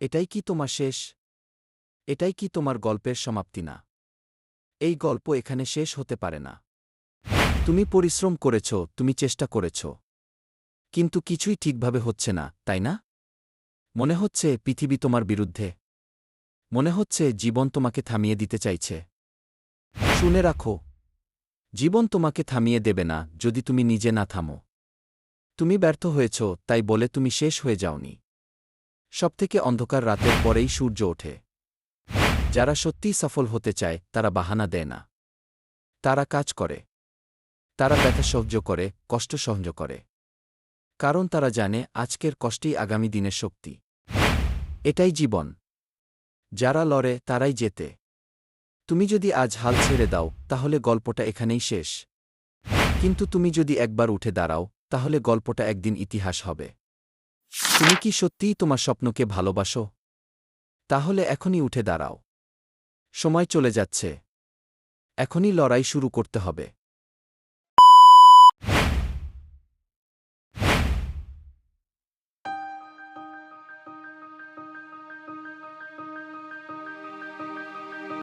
এটাই কি তোমার শেষ? এটাই কি তোমার গল্পের সমাপ্তি না? এই গল্প এখানে শেষ হতে পারে না। তুমি পরিশ্রম করেছ, তুমি চেষ্টা করেছ। কিন্তু কিছুই ঠিকভাবে হচ্ছে না, তাই না? মনে হচ্ছে পৃথিবী তোমার বিরুদ্ধে। মনে হচ্ছে জীবন তোমাকে থামিয়ে দিতে চাইছে। শুনে রাখো, জীবন তোমাকে থামিয়ে দেবে না যদি তুমি নিজে না থামো। তুমি ব্যর্থ হয়েছ তাই বলে তুমি শেষ হয়ে যাওনি। সবথেকে অন্ধকার রাতের পরেই সূর্য ওঠে। যারা সত্যিই সফল হতে চায় তারা বাহানা দেয় না। তারা কাজ করে। তারা ব্যথা সহ্য করে, কষ্ট সহ্য করে। কারণ তারা জানে আজকের কষ্টেই আগামী দিনের শক্তি। এটাই জীবন। যারা লড়ে তারাই জেতে। তুমি যদি আজ হাল ছেড়ে দাও তাহলে গল্পটা এখানেই শেষ। কিন্তু তুমি যদি একবার উঠে দাঁড়াও তাহলে গল্পটা একদিন ইতিহাস হবে। তুমি কি সত্যিই তোমার স্বপ্নকে ভালোবাসো? তাহলে এখনই উঠে দাঁড়াও। সময় চলে যাচ্ছে। এখনই লড়াই শুরু করতে হবে।